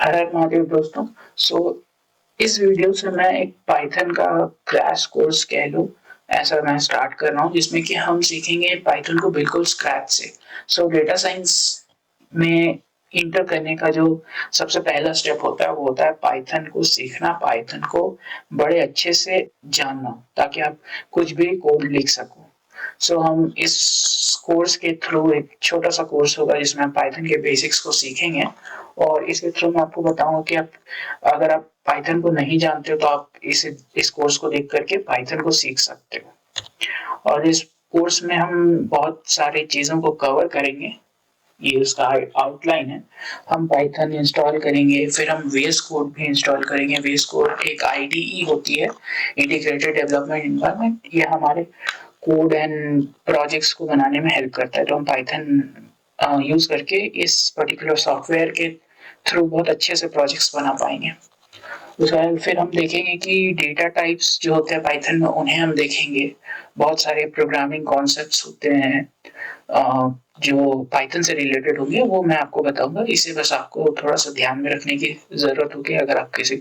हर हर महादेव दोस्तों। इस वीडियो से मैं एक पाइथन का क्रैश कोर्स कह लो ऐसा मैं स्टार्ट कर रहा हूँ, जिसमें कि हम सीखेंगे पाइथन को बिल्कुल स्क्रैच से। डेटा साइंस में इंटर करने का जो सबसे पहला स्टेप होता है वो होता है पाइथन को सीखना, पाइथन को बड़े अच्छे से जानना, ताकि आप कुछ भी कोड लिख सको। हम इस कोर्स के थ्रू, एक छोटा सा कोर्स होगा जिसमें हम पाइथन के बेसिक्स को सीखेंगे, और इसके थ्रू मैं आपको बताऊंगा कि अगर आप पाइथन को नहीं जानते हो तो आप इस कोर्स को देख करके पाइथन को सीख सकते हो। और इस कोर्स में हम बहुत सारी चीजों को कवर करेंगे। ये उसका आउटलाइन है। हम पाइथन इंस्टॉल करेंगे, फिर हम वीएस कोड भी इंस्टॉल करेंगे। वीएस कोड एक आईडीई होती है, इंटीग्रेटेड डेवलपमेंट एनवायरनमेंट। ये हमारे कोड एंड प्रोजेक्ट्स को बनाने में हेल्प करता है। तो हम पाइथन यूज करके इस पर्टिकुलर सॉफ्टवेयर के थ्रू बहुत अच्छे से प्रोजेक्ट्स बना पाएंगे। फिर हम देखेंगे कि डेटा टाइप्स जो होते हैं पाइथन में, उन्हें हम देखेंगे। बहुत सारे प्रोग्रामिंग कॉन्सेप्ट्स होते हैं जो पाइथन से रिलेटेड होंगे, वो मैं आपको बताऊंगा। इसे बस आपको थोड़ा सा ध्यान में रखने की जरूरत होगी। अगर आप किसी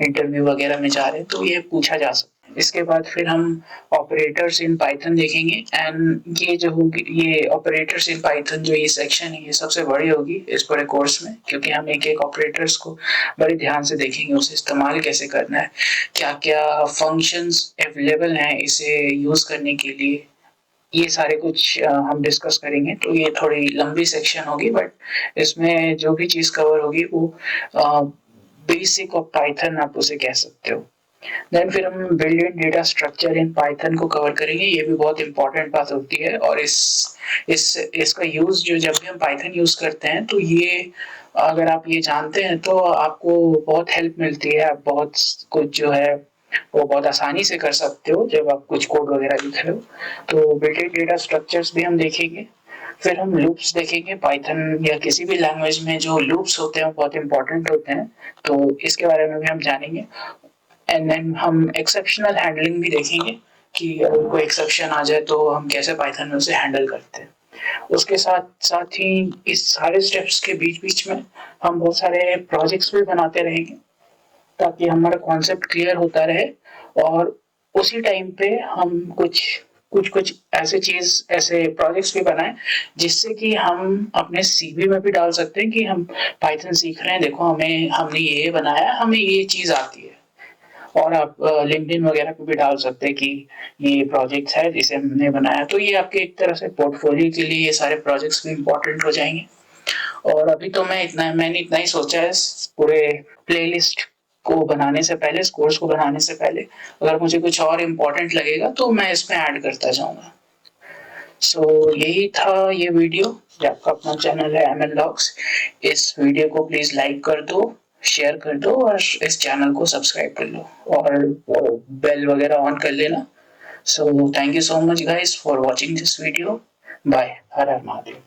इंटरव्यू वगैरह में जा रहे हैं तो ये पूछा जा सकता है। इसके बाद फिर हम ऑपरेटर्स इन पाइथन देखेंगे। एंड ये जो होगी, ये ऑपरेटर्स इन पाइथन जो ये सेक्शन है, ये सबसे बड़ी होगी इस पूरे कोर्स में, क्योंकि हम एक एक ऑपरेटर्स को बड़े ध्यान से देखेंगे। उसे इस्तेमाल कैसे करना है, क्या क्या फंक्शंस अवेलेबल हैं इसे यूज करने के लिए, ये सारे कुछ हम डिस्कस करेंगे। तो ये थोड़ी लंबी सेक्शन होगी, बट इसमें जो भी चीज कवर होगी वो बेसिक ऑफ पाइथन आप उसे कह सकते हो। देन फिर हम build in data structure in Python को कवर करेंगे। ये भी बहुत इंपॉर्टेंट बात होती है। और इसका यूज जो जब भी हम पाइथन यूज करते हैं, तो ये अगर आप ये जानते हैं तो आपको बहुत हेल्प मिलती है। आप बहुत कुछ जो है वो बहुत आसानी से कर सकते हो जब आप कुछ कोड वगैरह लिख रहे हो। तो बिल्ट इन डेटा स्ट्रक्चर्स भी हम देखेंगे। फिर हम लूप्स देखेंगे। पाइथन या किसी भी लैंग्वेज में जो लूप्स होते हैं वो बहुत इंपॉर्टेंट होते हैं, तो इसके बारे में भी हम जानेंगे। एंड देन हम एक्सेप्शनल हैंडलिंग भी देखेंगे कि अगर कोई एक्सेप्शन आ जाए तो हम कैसे पाइथन में उसे हैंडल करते हैं। उसके साथ साथ ही इस सारे स्टेप्स के बीच बीच में हम बहुत सारे प्रोजेक्ट्स भी बनाते रहेंगे, ताकि हमारा कॉन्सेप्ट क्लियर होता रहे। और उसी टाइम पे हम कुछ ऐसे प्रोजेक्ट्स भी बनाएं जिससे कि हम अपने सीवी में भी डाल सकते हैं कि हम पाइथन सीख रहे हैं, देखो हमने ये बनाया, हमें ये चीज आती है। और आप लिंक्डइन वगैरह पे भी डाल सकते हैं कि ये प्रोजेक्ट है जिसे हमने बनाया। तो ये आपके एक तरह से पोर्टफोलियो के लिए ये सारे प्रोजेक्ट्स भी इम्पोर्टेंट हो जाएंगे। और अभी तो मैंने इतना ही सोचा है। इस पूरे प्लेलिस्ट को बनाने से पहले, इस कोर्स को बनाने से पहले, अगर मुझे कुछ और इम्पोर्टेंट लगेगा तो मैं इसमें ऐड करता जाऊंगा। यही था ये वीडियो। जो आपका अपना चैनल है एमएल लॉग्स, इस वीडियो को प्लीज लाइक कर दो, शेयर कर दो, और इस चैनल को सब्सक्राइब कर लो, और बेल वगैरह ऑन कर लेना। Thank you so much guys for watching this video. Bye. हर हर महादेव।